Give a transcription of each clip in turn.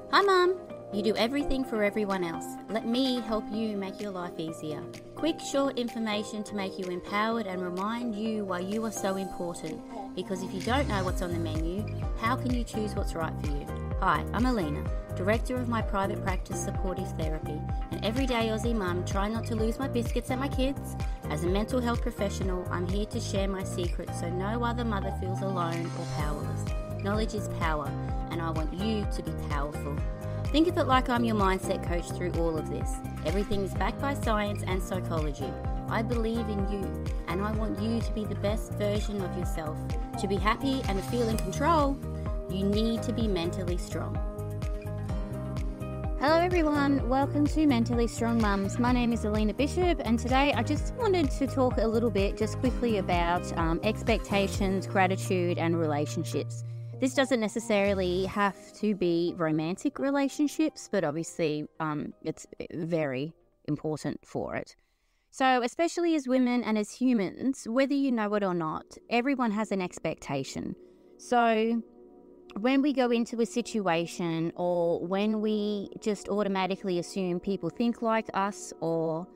Hi Mum! You do everything for everyone else. Let me help you make your life easier. Quick, short information to make you empowered and remind you why you are so important. Because if you don't know what's on the menu, how can you choose what's right for you? Hi, I'm Alina, Director of my private practice Supportive Therapy, an everyday Aussie mum trying not to lose my biscuits at my kids. As a mental health professional, I'm here to share my secrets so no other mother feels alone or powerless. Knowledge is power, and I want you to be powerful. Think of it like I'm your mindset coach through all of this. Everything is backed by science and psychology. I believe in you, and I want you to be the best version of yourself. To be happy and to feel in control, you need to be mentally strong. Hello everyone, welcome to Mentally Strong Mums. My name is Alina Bishop, and today I just wanted to talk a little bit just quickly about expectations, gratitude and relationships. This doesn't necessarily have to be romantic relationships, but obviously it's very important for it. So especially as women and as humans, whether you know it or not, everyone has an expectation. So when we go into a situation or when we just automatically assume people think like us or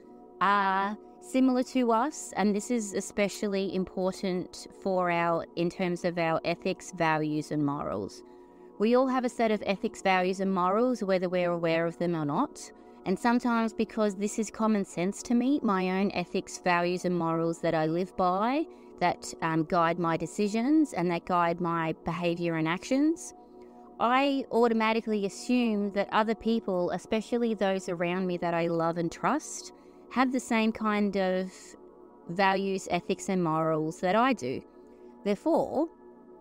are similar to us, and this is especially important in terms of our ethics, values and morals. We all have a set of ethics, values and morals, whether we're aware of them or not. And sometimes because this is common sense to me, my own ethics, values and morals that I live by, that guide my decisions and that guide my behaviour and actions, I automatically assume that other people, especially those around me that I love and trust, have the same kind of values, ethics and morals that I do. Therefore,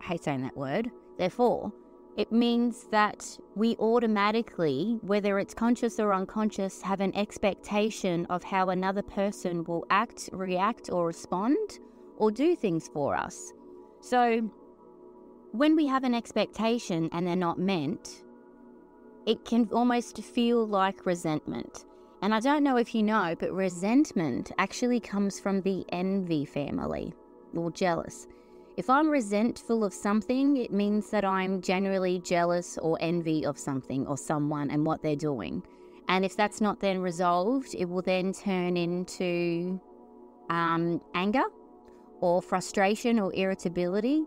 I hate saying that word, therefore, it means that we automatically, whether it's conscious or unconscious, have an expectation of how another person will act, react or respond or do things for us. So when we have an expectation and they're not meant, it can almost feel like resentment. And I don't know if you know, but resentment actually comes from the envy family, or jealous. If I'm resentful of something, it means that I'm generally jealous or envy of something or someone and what they're doing. And if that's not then resolved, it will then turn into anger or frustration or irritability.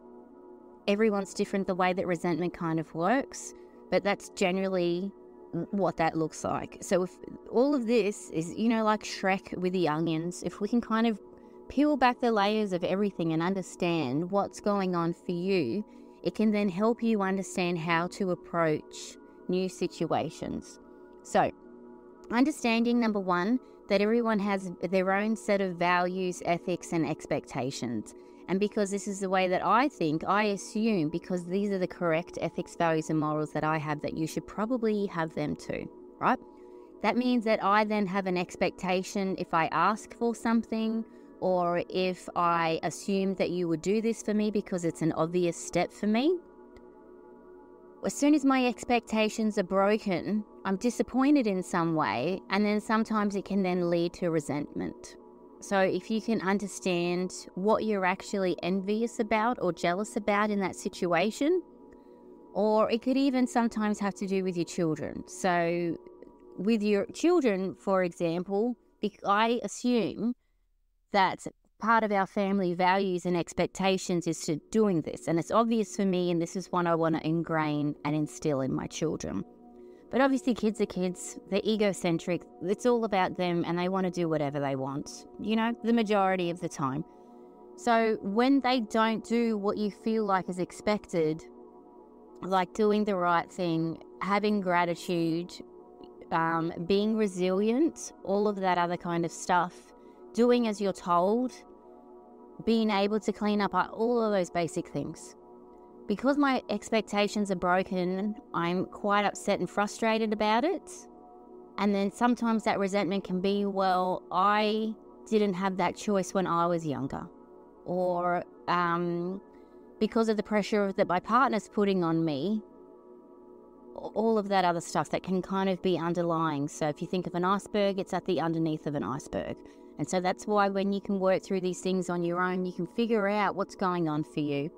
Everyone's different the way that resentment kind of works, but that's generally what that looks like. So if all of this is, like Shrek with the onions, if we can kind of peel back the layers of everything and understand what's going on for you, it can then help you understand how to approach new situations. So understanding, number one, that everyone has their own set of values, ethics and expectations. And because this is the way that I think, I assume, because these are the correct ethics, values and morals that I have, that you should probably have them too, right? That means that I then have an expectation if I ask for something or if I assume that you would do this for me because it's an obvious step for me. As soon as my expectations are broken, I'm disappointed in some way, and then sometimes it can then lead to resentment. So if you can understand what you're actually envious about or jealous about in that situation, or it could even sometimes have to do with your children. So with your children, for example, I assume that part of our family values and expectations is to doing this. And it's obvious for me, and this is what I want to ingrain and instill in my children. But obviously kids are kids, they're egocentric, it's all about them and they want to do whatever they want, the majority of the time. So when they don't do what you feel like is expected, like doing the right thing, having gratitude, being resilient, all of that other kind of stuff, doing as you're told, being able to clean up all of those basic things. Because my expectations are broken, I'm quite upset and frustrated about it. And then sometimes that resentment can be, well, I didn't have that choice when I was younger. Or because of the pressure that my partner's putting on me, all of that other stuff that can kind of be underlying. So if you think of an iceberg, it's at the underneath of an iceberg. And so that's why when you can work through these things on your own, you can figure out what's going on for you.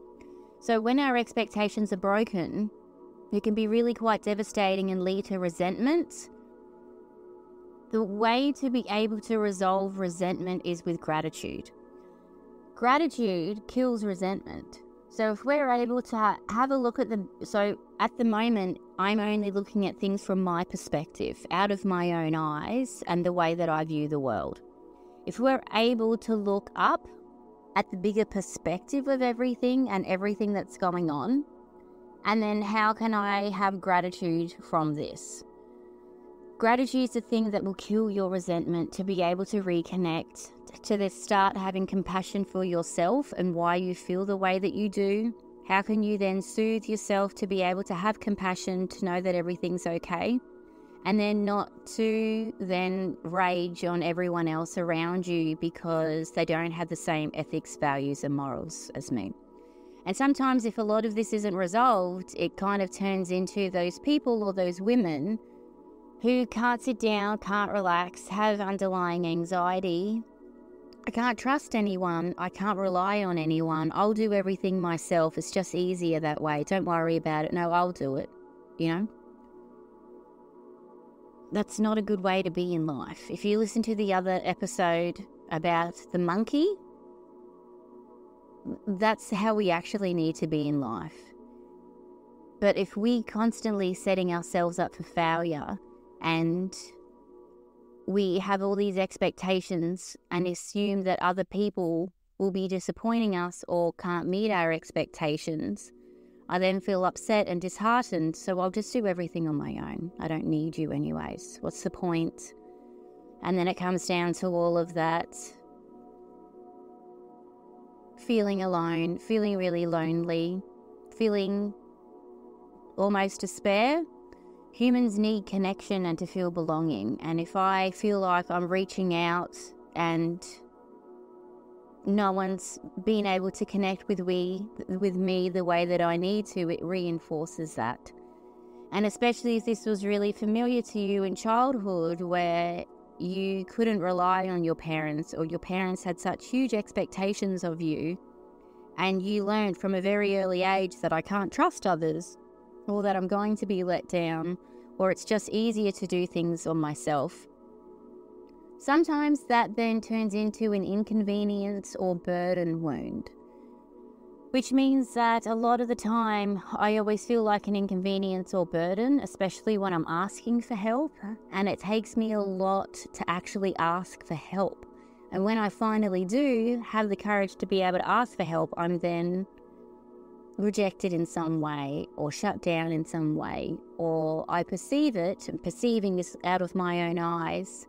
So when our expectations are broken, It can be really quite devastating and lead to resentment. The way to be able to resolve resentment is with gratitude. Gratitude kills resentment. So if we're able to have a look at at the moment, I'm only looking at things from my perspective, out of my own eyes and the way that I view the world. If we're able to look up at the bigger perspective of everything and everything that's going on, and then how can I have gratitude from this? Gratitude is the thing that will kill your resentment, to be able to reconnect, to then start having compassion for yourself and why you feel the way that you do. How can you then soothe yourself to be able to have compassion, to know that everything's okay, and then not to then rage on everyone else around you because they don't have the same ethics, values and morals as me. And sometimes if a lot of this isn't resolved, it kind of turns into those people or those women who can't sit down, can't relax, have underlying anxiety. I can't trust anyone. I can't rely on anyone. I'll do everything myself. It's just easier that way. Don't worry about it. No, I'll do it. You know? That's not a good way to be in life. If you listen to the other episode about the monkey, that's how we actually need to be in life. But if we constantly setting ourselves up for failure, and we have all these expectations and assume that other people will be disappointing us or can't meet our expectations, I then feel upset and disheartened, so I'll just do everything on my own. I don't need you anyways. What's the point? And then it comes down to all of that feeling alone, feeling really lonely, feeling almost despair. Humans need connection and to feel belonging. And if I feel like I'm reaching out and no one's been able to connect with me the way that I need to, it reinforces that. And especially if this was really familiar to you in childhood, where you couldn't rely on your parents, or your parents had such huge expectations of you, and you learned from a very early age that I can't trust others, or that I'm going to be let down, or it's just easier to do things on myself. Sometimes that then turns into an inconvenience or burden wound, which means that a lot of the time I always feel like an inconvenience or burden, especially when I'm asking for help, and it takes me a lot to actually ask for help. And when I finally do have the courage to be able to ask for help, I'm then rejected in some way or shut down in some way, or I perceive it, and perceiving this out of my own eyes,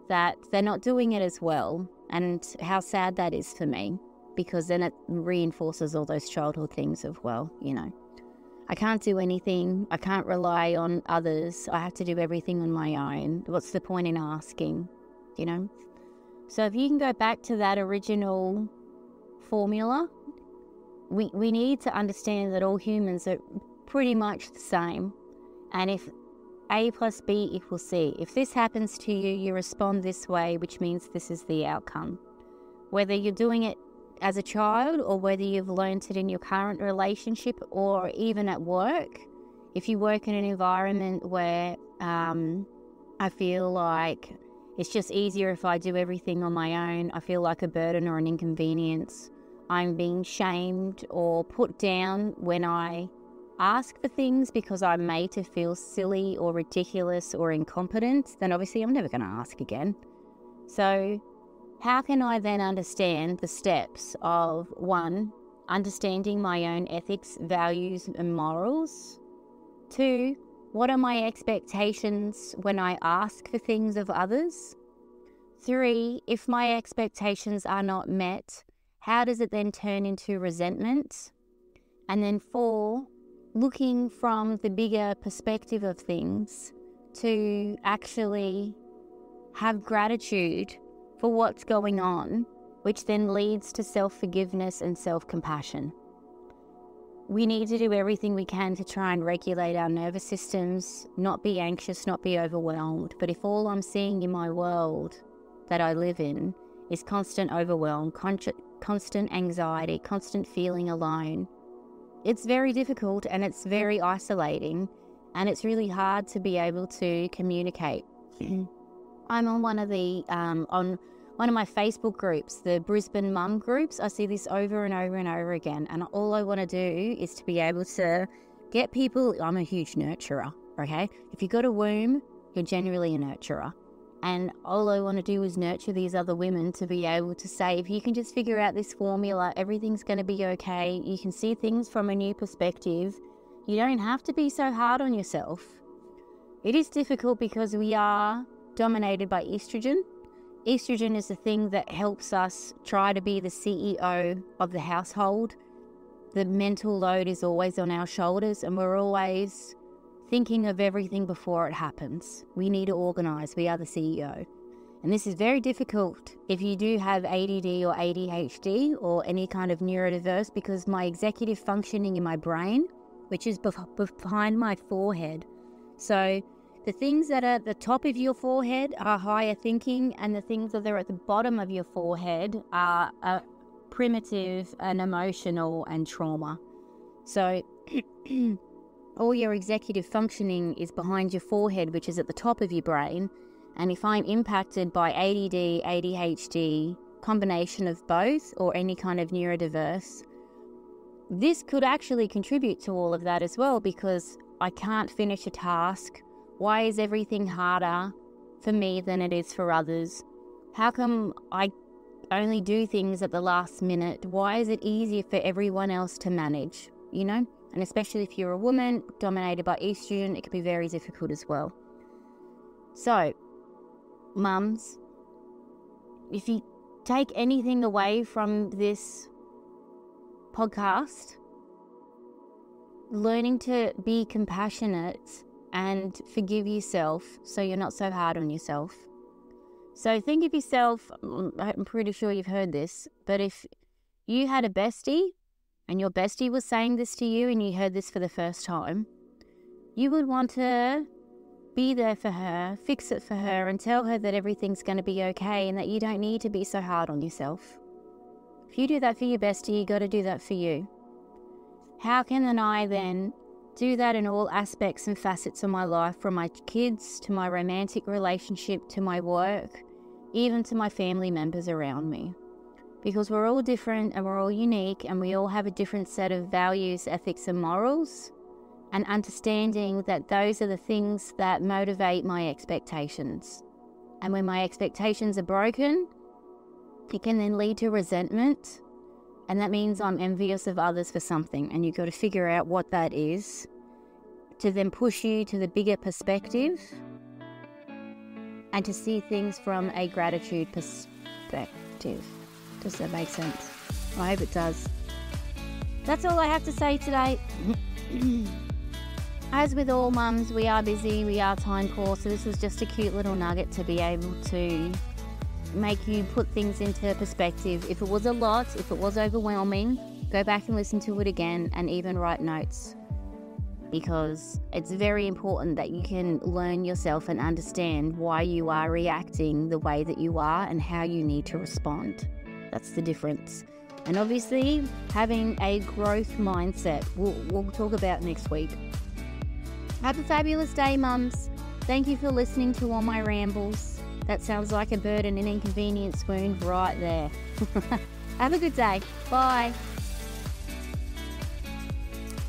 that they're not doing it as well, and how sad that is for me, because then it reinforces all those childhood things of, well, you know, I can't do anything, I can't rely on others, I have to do everything on my own. What's the point in asking, you know? So if you can go back to that original formula, we need to understand that all humans are pretty much the same. And if A plus B equals C, if this happens to you, you respond this way, which means this is the outcome. Whether you're doing it as a child, or whether you've learned it in your current relationship, or even at work. If you work in an environment where I feel like it's just easier if I do everything on my own, I feel like a burden or an inconvenience, I'm being shamed or put down when I ask for things because I'm made to feel silly or ridiculous or incompetent, then obviously I'm never going to ask again. So how can I then understand the steps of 1, understanding my own ethics, values and morals? 2, what are my expectations when I ask for things of others? 3, if my expectations are not met, how does it then turn into resentment? And then 4, looking from the bigger perspective of things to actually have gratitude for what's going on, which then leads to self-forgiveness and self-compassion. We need to do everything we can to try and regulate our nervous systems, not be anxious, not be overwhelmed. But if all I'm seeing in my world that I live in is constant overwhelm, constant anxiety, constant feeling alone, it's very difficult and it's very isolating, and it's really hard to be able to communicate. I'm on one of my Facebook groups, the Brisbane Mum groups. I see this over and over and over again, and all I want to do is to be able to get people. I'm a huge nurturer, okay? If you've got a womb, you're generally a nurturer. And all I want to do is nurture these other women to be able to say, if you can just figure out this formula, everything's going to be okay. You can see things from a new perspective. You don't have to be so hard on yourself. It is difficult because we are dominated by estrogen. Estrogen is the thing that helps us try to be the CEO of the household. The mental load is always on our shoulders, and we're always thinking of everything before it happens. We need to organise. We are the CEO. And this is very difficult if you do have ADD or ADHD or any kind of neurodiverse, because my executive functioning in my brain, which is behind my forehead. So the things that are at the top of your forehead are higher thinking, and the things that are at the bottom of your forehead are primitive and emotional and trauma. So all your executive functioning is behind your forehead, which is at the top of your brain. And if I'm impacted by ADD, ADHD, combination of both, or any kind of neurodiverse, this could actually contribute to all of that as well, because I can't finish a task. Why is everything harder for me than it is for others? How come I only do things at the last minute? Why is it easier for everyone else to manage, you know? And especially if you're a woman dominated by estrogen, it can be very difficult as well. So, mums, if you take anything away from this podcast, learning to be compassionate and forgive yourself so you're not so hard on yourself. So think of yourself, I'm pretty sure you've heard this, but if you had a bestie and your bestie was saying this to you and you heard this for the first time, you would want to be there for her, fix it for her, and tell her that everything's going to be okay and that you don't need to be so hard on yourself. If you do that for your bestie, you got to do that for you. How can I then do that in all aspects and facets of my life, from my kids to my romantic relationship to my work, even to my family members around me? Because we're all different and we're all unique, and we all have a different set of values, ethics and morals, and understanding that those are the things that motivate my expectations. And when my expectations are broken, it can then lead to resentment, and that means I'm envious of others for something, and you've got to figure out what that is to then push you to the bigger perspective and to see things from a gratitude perspective. Does that make sense? I hope it does. That's all I have to say today. As with all mums, we are busy, we are time poor, so this was just a cute little nugget to be able to make you put things into perspective. If it was a lot, if it was overwhelming, go back and listen to it again and even write notes, because it's very important that you can learn yourself and understand why you are reacting the way that you are and how you need to respond. That's the difference. And obviously, having a growth mindset, we'll talk about next week. Have a fabulous day, mums. Thank you for listening to all my rambles. That sounds like a burden and inconvenience wound right there. Have a good day. Bye.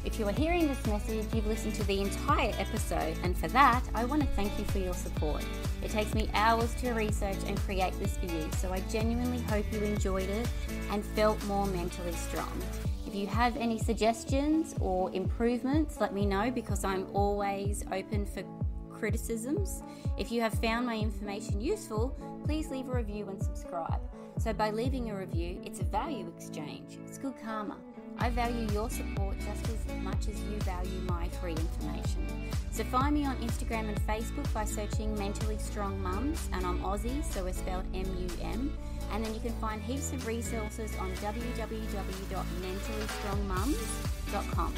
If you are hearing this message, you've listened to the entire episode, and for that, I want to thank you for your support. It takes me hours to research and create this for you, so I genuinely hope you enjoyed it and felt more mentally strong. If you have any suggestions or improvements, let me know, because I'm always open for criticisms. If you have found my information useful, please leave a review and subscribe. So by leaving a review, it's a value exchange. It's good karma. I value your support just as much as you value my free information. So find me on Instagram and Facebook by searching Mentally Strong Mums, and I'm Aussie, so we're spelled M-U-M. And then you can find heaps of resources on www.mentallystrongmums.com.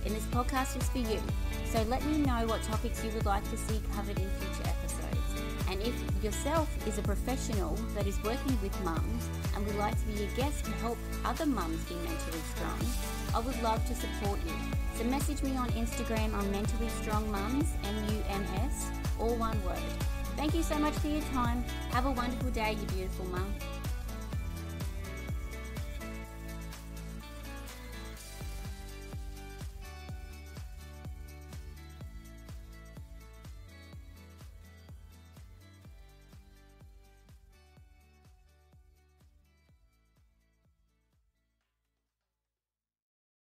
And this podcast is for you. So let me know what topics you would like to see covered in future episodes. And if yourself is a professional that is working with mums and would like to be a guest to help other mums be mentally strong, I would love to support you. So message me on Instagram on Mentally Strong Mums, MUMS, all one word. Thank you so much for your time. Have a wonderful day, you beautiful mum.